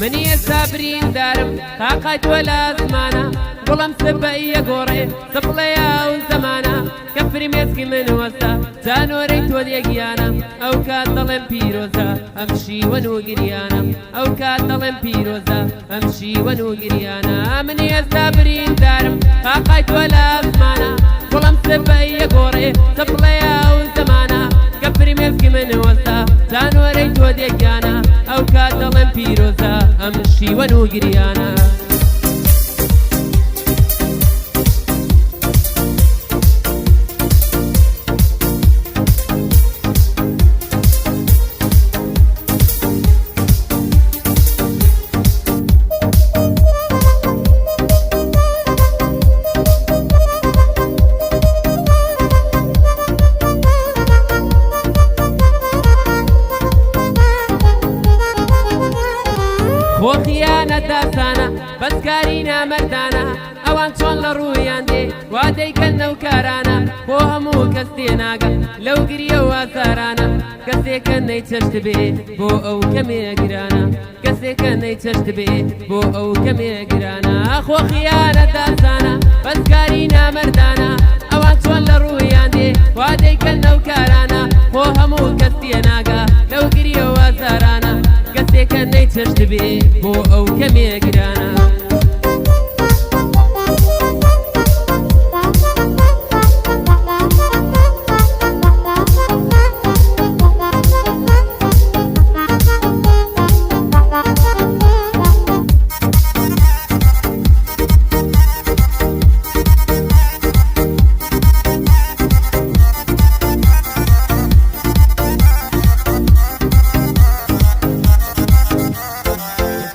منی سابرین دارم تاقەت وەلا زمانە گوڵم سبەیە گۆڕێ سپڵەیە ئەو زەمانە کە فرمێسکی من وەستا جانۆرەی تۆ لێگیانە ئەو کات دەڵێم پیرۆزە ئەم شیوەن و گریانە ئەو کات دەڵێم پیرۆزە ئەم شیوەن و گریانە منی سابرین دارم تاقەت وەلا زمانە گوڵم سبەیە گۆڕێ سپڵەیە ئەو زەمانە کە فرمێسکی من وەستا جانۆرەی تۆ لێگیانە ئەو کات دەڵێم پیرۆزە ئەم شیوەن و گریانە خۆ خیانەت داسانە بەسکاری نامەردانە ئەوان چۆن لە ڕوویان دێ وا دەیکەن نەوکارانە بۆ هەموو کەس تێناگەن لەو گریە و ئازارانە کەسێکە نەیچەشت بێ بۆ ئەو کەمێ گرانە کەسێکە نەیچەشت بێ بۆ ئەو کەمێ گرانە خۆ خیانەت داسانە بەسکاری نامەردانە ئەوان چۆن لە ڕوویان دێ وا دەیکەن نەوکارانە بۆ هەموو کەس تێناگە لەو گریە و ئازارانە کەسێکە نەیچەشت بێ بۆ ئەو کەمێ گرانە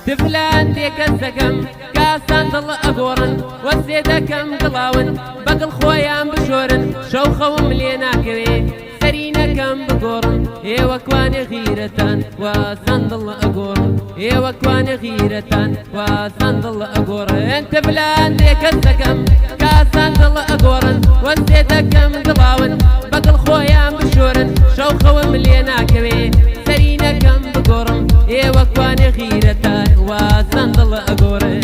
تفلان دێکەس دەکەم کاسان دڵ ئەگۆڕن وەسێ دەکەم دڵاون بەگڵ خۆیان بشۆرن شەو خەوم لێ ناکەوێ سەرینەکەم بگۆڕن ئێوە کوانێ غیرەتان واسان دڵ ئەگۆڕن ئێوە کوانێ غیرەتان واسان دڵ ئەگۆڕن تفلان دێکەس دەکەم کاسان دڵ ئەگۆڕن وەسێ دەکەم دڵاون بەگڵ خۆیان بشۆرن شەو خەوم لێ ناکەوێ سەرینەکەم بگۆڕن ئێوە کوانێ غیرەتان واسان دڵ ئەگۆڕن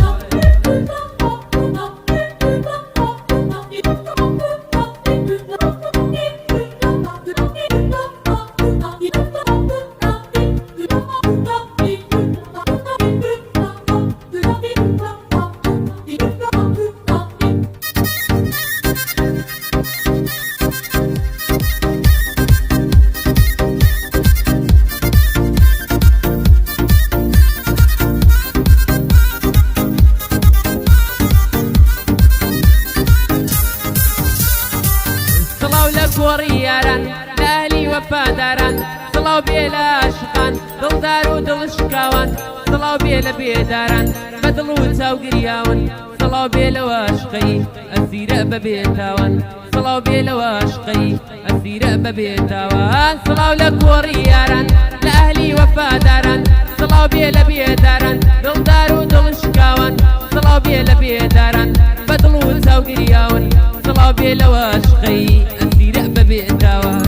گۆڕی یاران لە ئەهلی وەفاداران سڵاو بێ لە عاشقان دڵدار و دڵشکاوان سڵاو بێ لە بێداران بە دڵ و چاوگریاون سڵاو بێ لەوە عاشقەی ئەسیرە بە بێتاوان سڵاو بێ لەوە عاشقەی ئەسیرە بە بێتاوان سڵاو لە گۆڕی یاران لە ئەهلی وەفاداران سڵاو بێ لە بێداران دڵدار و دڵشکاوان سڵاو بێ لە بێداران بە دڵ و چاوگریاون سڵاو بێ لەوە عاشقەی ئەسیرە بە بێتاوان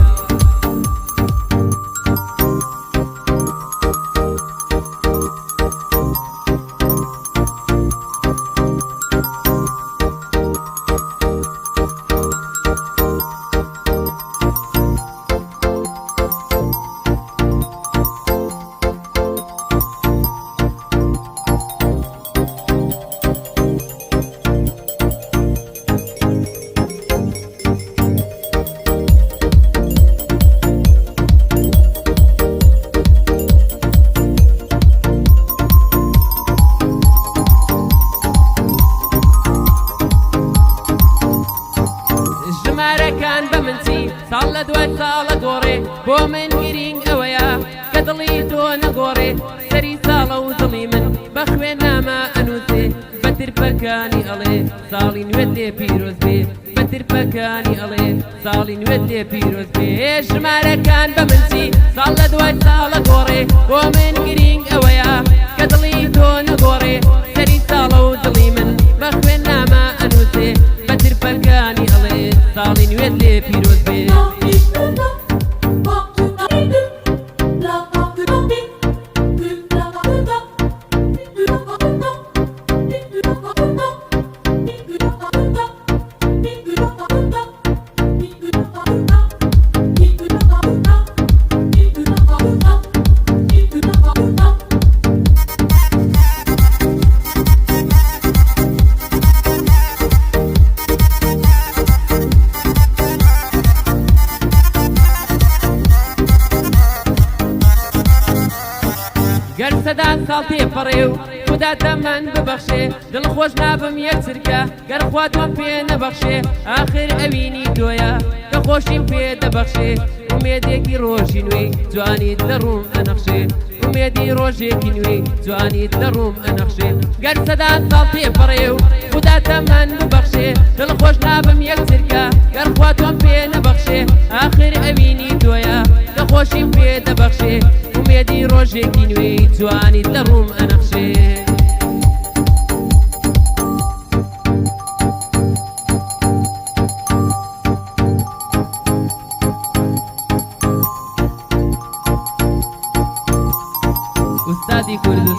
ژمارەکان بە من چی ساڵ لە دوای ساڵە گۆڕێ بۆ من گرنگ ئەوەیە کە دڵی تۆ نەگۆڕێ سەری ساڵە و دڵی من بە خوێن نامە ئەنووسێ بە ترپەکانی ئەڵێ ساڵی نوێت لێ پیرۆز بێ بە ترپەکانی ئەڵێ ساڵی نوێت لێ پیرۆز بێ ژمارەکان بە من چی ساڵ لە دوای ساڵە گۆڕێ بۆ من گرنگ ئەوەیە کە دڵی تۆ نەگۆڕێ سەری ساڵە و دڵی من بە خوێن نامە ئەنووسێ بە ترپەکانی ئەڵێ ساڵی نوێت لێ پیرۆز بێ گەر سەدا ساڵ تێپەڕێ و خدا تەمەن ببەخشێ دڵخۆش نابم یەکسرکە گەر خوا تۆم پێ نەبەخشێ ئاخر ئەوینی تۆیە کە خۆشیم پێ دەبەخشێ ومێدێکی ڕۆژی نوێی جوانیت لە ڕووم ئەنەخشێ ومێدی ڕۆژێکی نوێی جوانیت لە ڕووم ئەنەخشێ گەر سەدا ساڵ تێپەڕێ و خدا تەمەن ببەخشێ دڵخۆش نابم یەکسرکە گەر خوا تۆم پێ نەبەخشێ ئاخر ئەوینی تۆیە کە خۆشیم پێ دەبەخشێ ومێدی ڕۆژێکی نوێی جوانیت لە ڕووم ئەنەخشێ استادی کورد